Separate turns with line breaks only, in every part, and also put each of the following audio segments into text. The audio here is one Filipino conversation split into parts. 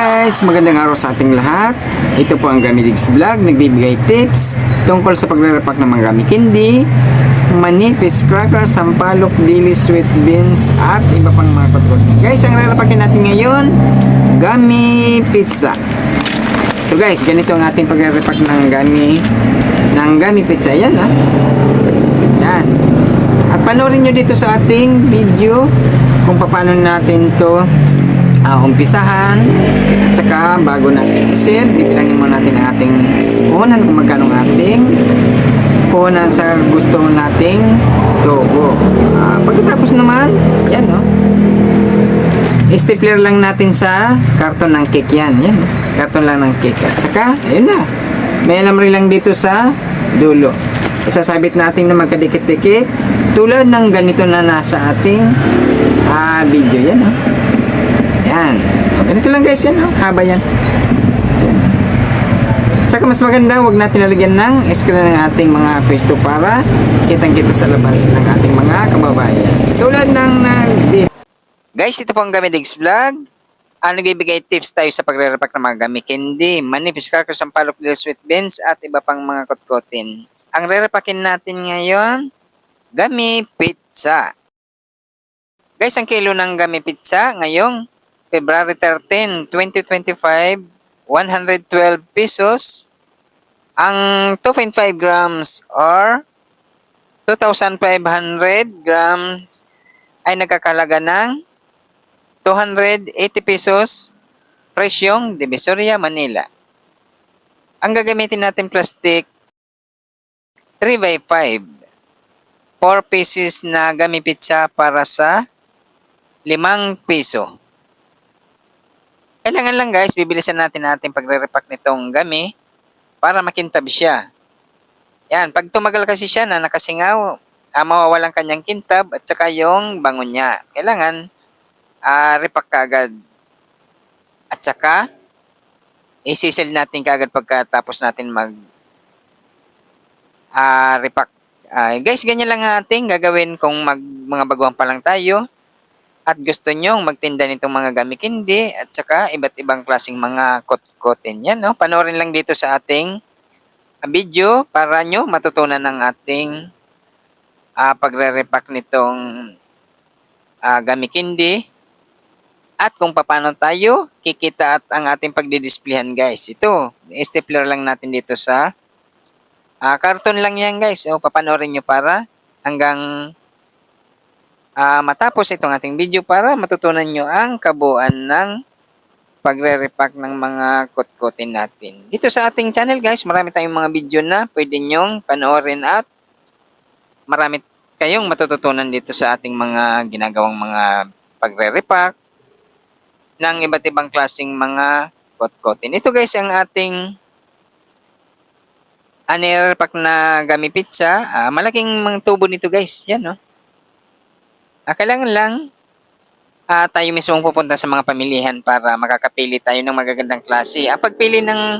guys, magandang araw sa ating lahat. Ito po ang Gamidigs Vlog, nagbibigay tips tungkol sa pagre-repack ng mga gummy candy, manipis cracker, sampalok, dili, sweet beans, at iba pang mga kutkut. Guys, ang re-repackin natin ngayon, gummy pizza. So guys, ganito ang ating pagre-repack ng gummy pizza. Yan ha. Yan. At panoorin nyo dito sa ating video kung paano natin to umpisahan. At saka bago natin i-sell, bibilangin muna natin ang ating puhunan kung magkano ang ating puhunan sa gusto nating logo. Pagkatapos naman, yan no, stapler lang natin sa karton ng cake yan. Yan, karton lang ng cake. At saka, ayun na, may alamri lang dito sa dulo. Isasabit natin na magkadikit-dikit tulad ng ganito na nasa ating video. Yan no. Yan. Ganito lang guys yan. Haba yan. Yan. Saka mas maganda, huwag natin lalagyan ng screen ng ating mga pwesto para kitang-kita sa labas ng ating mga kababayan. Tulad ng guys, ito po ang Gamidigs Vlog. Nagbibigay tips tayo sa pagre-repack ng mga gummy candy, manipis crackers, sampalok, dili, sweet beans, at iba pang mga kutkutin. Ang re-repackin natin ngayon, gummy pizza. Guys, ang kilo ng gummy pizza ngayong February 13, 2025, 112 pesos. Ang 2.5 grams or 2,500 grams ay nagkakalaga ng 280 pesos, presyong Divisoria, Manila. Ang gagamitin natin plastic 3x5. 4 pieces na gummy pizza para sa 5 piso. Kailangan lang guys, bibilisan natin ating pagre-repack nitong gummy para makintab siya. Yan, pag tumagal kasi siya na nakasingaw, mawawalan kanyang kintab at saka yung bango niya. Kailangan repack kaagad. At saka isisil natin kaagad pagkatapos natin mag repack. Guys, ganyan lang ating gagawin kung mga baguhan pa lang tayo at gusto nyong magtinda nitong mga gummy candy at saka iba't ibang klaseng mga kutkutin. Yan, no? Panoorin lang dito sa ating video para nyo matutunan ng ating pagre-repack nitong gummy candy at kung paano tayo kikita at ang ating pagdidisplayhan guys. Ito, stapler lang natin dito sa karton lang yan guys. O, papanoorin nyo para hanggang matapos itong ating video para matutunan nyo ang kabuuan ng pagre-repack ng mga kutkutin natin. Dito sa ating channel guys, marami tayong mga video na pwede nyong panoorin at marami kayong matututunan dito sa ating mga ginagawang mga pagre-repack ng iba't ibang klaseng mga kutkutin. Ito guys ang ating nire-repack na gummy pizza. Malaking mga tubo nito guys. Yan no. Kailangan lang tayo mismo pupunta sa mga pamilihan para makakapili tayo ng magagandang klase. Ang pagpili ng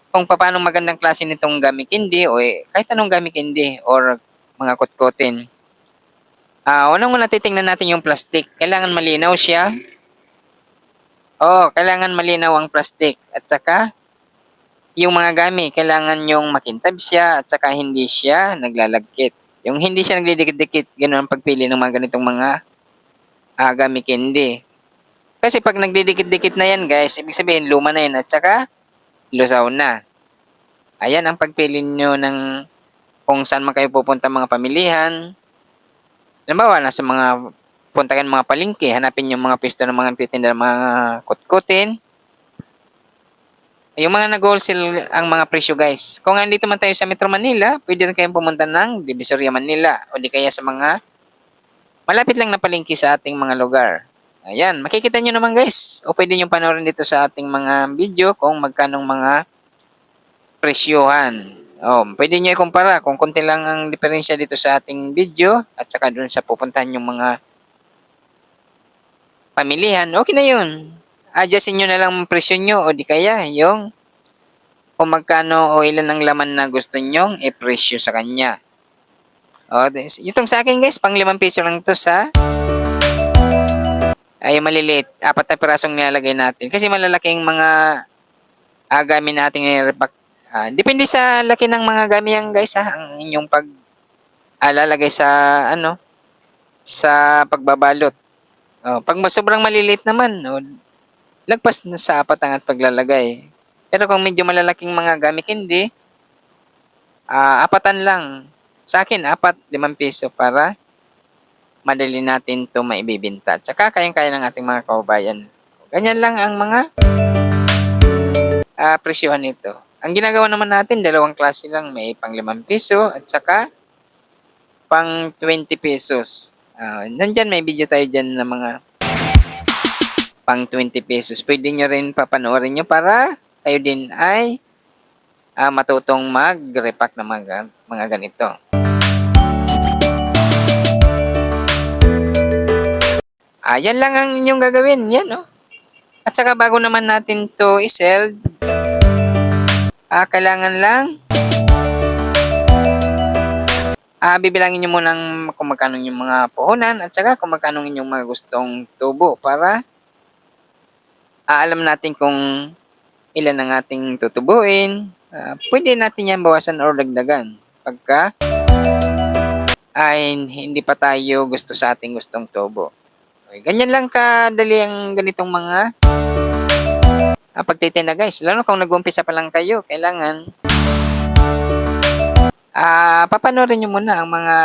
kung paano magandang klase nitong gummy candy o kahit anong gummy candy or mga kutkutin. Unang-una titingnan natin yung plastic. Kailangan malinaw siya. Kailangan malinaw ang plastic. At saka yung mga gummy, kailangan yung makintab siya at saka hindi siya naglalagkit. Yung hindi siya nagdidikit-dikit, ganoon ang pagpili ng mga ganitong mga gummy candy. Kasi pag nagdidikit-dikit na yan guys, ibig sabihin luma na yan at saka lusaw na. Ayan ang pagpili nyo ng kung saan man kayo pupunta mga pamilihan. Halimbawa, nasa mga punta kayo mga palengke, hanapin yung mga pwesto ng mga titinda ng mga kutkutin. Yung mga nag-wholesale ang mga presyo guys. Kung andito man tayo sa Metro Manila, pwede rin kayong pumunta ng Divisoria, Manila o di kaya sa mga malapit lang na palengke sa ating mga lugar. Ayan, makikita nyo naman guys. O pwede nyo panoorin dito sa ating mga video kung magkanong mga presyohan. Pwede nyo ikumpara kung konti lang ang diferensya dito sa ating video at saka dun sa pupuntahan yung mga pamilihan. Okay na yun. Adjustin nyo na lang ang presyo nyo o di kaya yung kung magkano o ilan ang laman na gusto nyong i-presyo sa kanya. Itong sa akin guys, pang 5 piso lang to sa ay maliliit, 4 na pirasong nilalagay natin. Kasi malalaking mga gamit natin nire-repack. Depende sa laki ng mga gamit yan guys ang inyong lalagay sa ano, sa pagbabalot. Pag sobrang maliliit naman, lagpas na sa 4 ang at paglalagay. Pero kung medyo malalaking mga gamit hindi, 4 lang. Sa akin, 4, 5 piso para madali natin to maibibenta. Tsaka kayang-kaya ng ating mga kababayan. Ganyan lang ang mga presyohan nito. Ang ginagawa naman natin, dalawang klase lang. May pang 5 piso at saka pang 20 pesos. Nandyan, may video tayo dyan na mga pang 20 pesos. Pwede nyo rin papanoorin nyo para tayo din ay matutong mag-repack ng mga ganito. Yan lang ang inyong gagawin. Yan, no? At saka bago naman natin to i-sell, kailangan lang bibilangin nyo muna kung magkano yung mga puhunan at saka kung magkano yung mga gustong tubo para alam natin kung ilan ang ating tutubuin. Pwede natin yan bawasan or dagdagan pagka ay hindi pa tayo gusto sa ating gustong tubo. Okay, ganyan lang kadali ang ganitong mga pagtitinda guys. Lalo kung nag-umpisa pa lang kayo, kailangan papanoorin nyo muna ang mga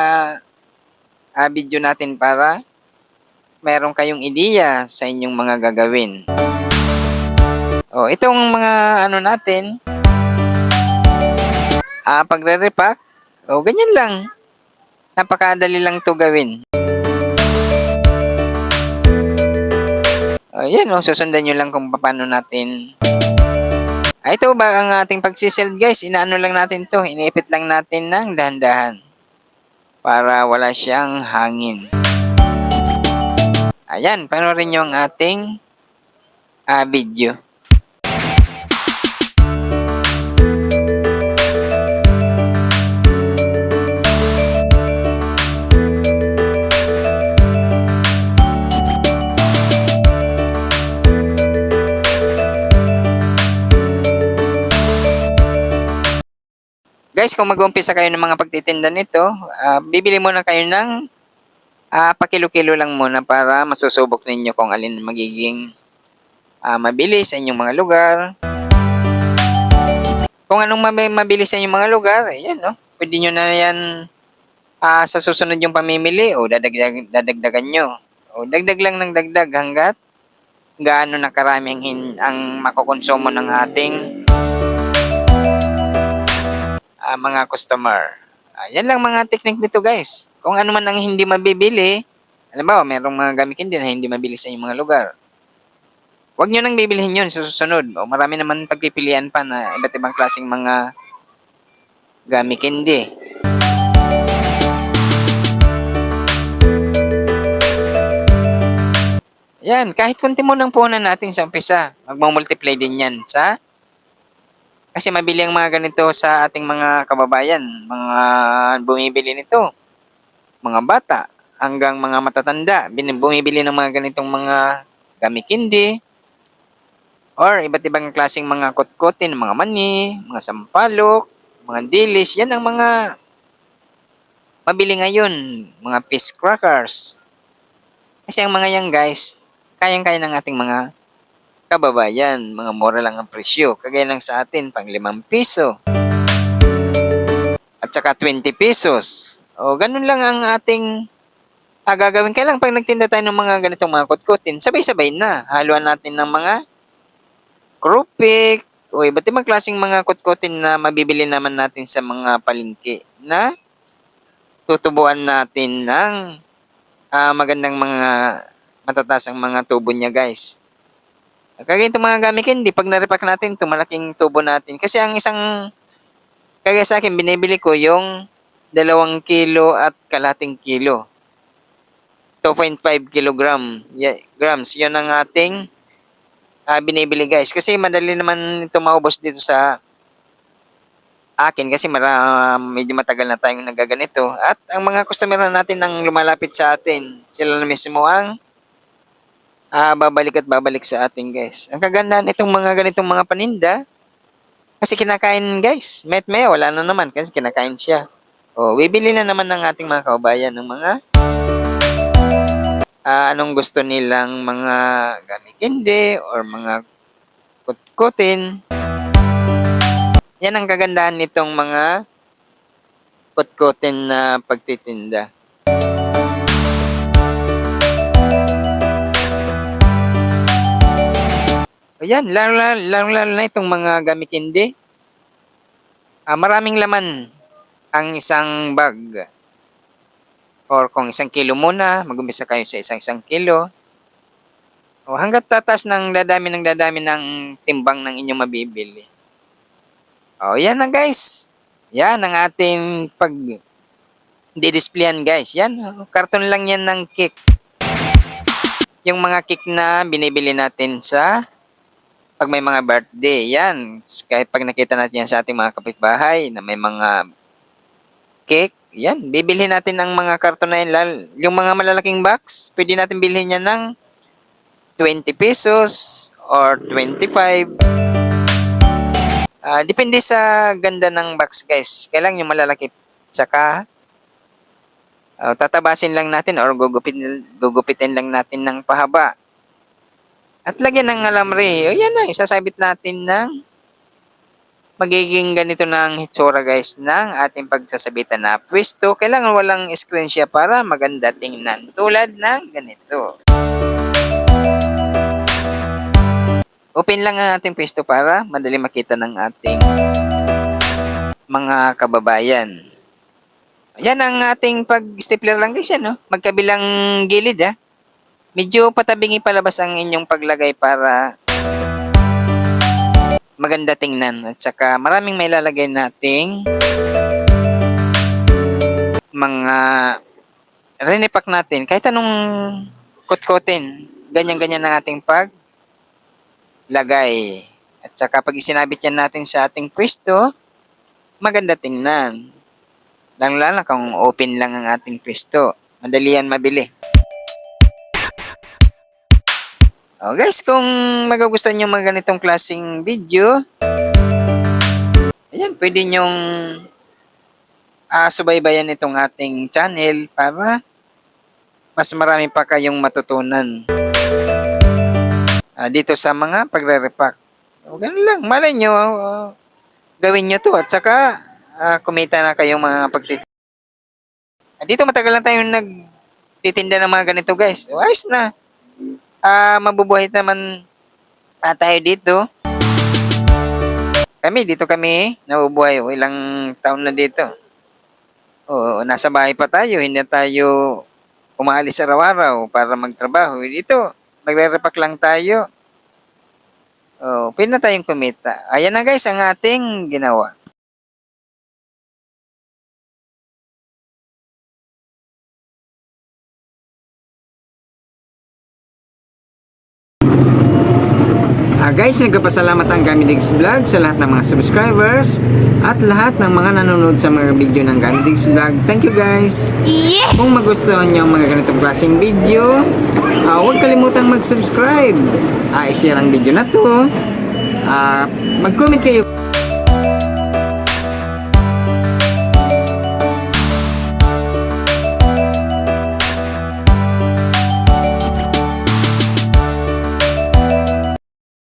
video natin para meron kayong ideya sa inyong mga gagawin. Itong mga ano natin, pagre-repack, ganyan lang. Napakadali lang to gawin. Yan, susundan nyo lang kung paano natin. Ito ba ang ating pagsiseld guys? Inaano lang natin to, iniipit lang natin ng dahan-dahan para wala siyang hangin. Ayan, panoorin nyo ang ating video. Guys, kung mag-umpisa kayo ng mga pagtitinda nito, bibili muna kayo ng pakilo-kilo lang muna para masusubok ninyo kung alin magiging mabilis sa inyong mga lugar. Kung anong mabilis sa inyong mga lugar, yan, no? Pwede nyo na yan sa susunod yung pamimili o dadagdagan nyo. O dagdag lang ng dagdag hanggat gaano na karaming ang makukonsumo ng ating mga customer. Yan lang mga technique nito guys. Kung ano man ang hindi mabibili, halimbawa merong mga gamitin din na hindi mabili sa inyong mga lugar, huwag nyo nang bibilihin yun sa susunod. Marami naman pagpipilian pa na iba't ibang klaseng mga gamit hindi. Yan, kahit konti mo nang puhunan natin sa umpisa, magmumultiply din yan kasi mabili ang mga ganito sa ating mga kababayan, mga bumibili nito, mga bata hanggang mga matatanda, bumibili ng mga ganitong mga gamikindi or iba't ibang klaseng mga kutkutin, mga mani, mga sampalok, mga dilis. Yan ang mga mabili ngayon, mga fish crackers. Kasi ang mga yan guys, kayang-kaya ng ating mga kababayan, mga mura lang ang presyo. Kagaya lang sa atin, pang 5 piso. At saka 20 pesos. Ganun lang ang ating gagawin. Kaya lang pag nagtinda tayo ng mga ganitong mga kutkutin, sabay-sabay na. Haluan natin ng mga krupik o iba't ibang klaseng mga kutkutin na mabibili naman natin sa mga palengke na tutubuan natin ng magandang mga matataas ang mga tubo niya guys. Kagaya itong mga gamit hindi, pag na-repack natin, malaking tubo natin. Kasi ang isang, kagaya sa akin, binibili ko yung 2 kilo at kalating kilo. 2.5 kilogram. Grams. Yun ang ating binibili guys. Kasi madali naman ito maubos dito sa akin. Kasi medyo matagal na tayong nagaganito. At ang mga customer natin ang lumalapit sa atin. Sila na mismo ang babalik at babalik sa atin guys. Ang kagandahan itong mga ganitong mga paninda, kasi kinakain guys. Maya wala na naman kasi kinakain siya. O, bibili na naman ng ating mga kababayan ng mga anong gusto nilang mga gamit or mga kutkutin. Yan ang kagandahan nitong mga kutkutin na pagtitinda. Ayan, lalo na itong mga gamit hindi. Maraming laman ang isang bag. Or kung 1 kilo muna, mag-umpisa kayo sa isang kilo. O hanggat tatas ng dadami ng timbang ng inyong mabibili. O yan na guys. Yan ang ating di-displayan guys. Yan, karton lang yan ng cake. Yung mga cake na binibili natin sa pag may mga birthday, yan. Kahit pag nakita natin yan sa ating mga kapitbahay na may mga cake, yan. Bibilhin natin ang mga karton na yan. Yung mga malalaking box, pwede natin bilhin yan ng 20 pesos or 25. Depende sa ganda ng box guys. Kailangan yung malalaki. Tsaka, tatabasin lang natin or gugupitin lang natin ng pahaba. At lagyan ng alamre. O yan na, isasabit natin ng magiging ganito ng hitsura guys ng ating pagsasabitan na pwesto. Kailangan walang screen siya para maganda tingnan. Tulad ng ganito. Open lang ang ating pwesto para madali makita ng ating mga kababayan. Yan ang ating pag-stapler lang guys yan, no? Magkabilang gilid Medyo patabingi palabas ang inyong paglagay para maganda tingnan. At saka maraming may lalagay nating mga rinipak natin. Kahit anong kutkutin, ganyan-ganyan ang ating paglagay. At saka pag isinabit yan natin sa ating pwesto, maganda tingnan. Lalo kung open lang ang ating pwesto. Madali yan mabili. Guys, kung magugustuhan nyo mga ganitong klaseng video, ayan, pwede nyong subaybayan itong ating channel para mas marami pa kayong matutunan dito sa mga pagre-repack. Ganun lang, malay nyo, gawin nyo to at saka kumita na kayong mga pagtitinda. Dito matagal lang tayong nagtitinda ng mga ganito guys. Ayos na. Mabubuhay naman tayo dito. Dito kami nabubuhay. Ilang taon na dito. Nasa bahay pa tayo. Hindi tayo umaalis araw-araw para magtrabaho. Dito, magre-repack lang tayo. Pwede na tayong kumita. Ayan na guys ang ating ginawa. Guys, nagpapasalamat ang Gamidigs Vlog sa lahat ng mga subscribers at lahat ng mga nanonood sa mga video ng Gamidigs Vlog. Thank you guys! Yes! Kung magustuhan nyo ang mga ganitong klaseng video, huwag kalimutang mag-subscribe. I-share ang video na to. Mag-comment kayo.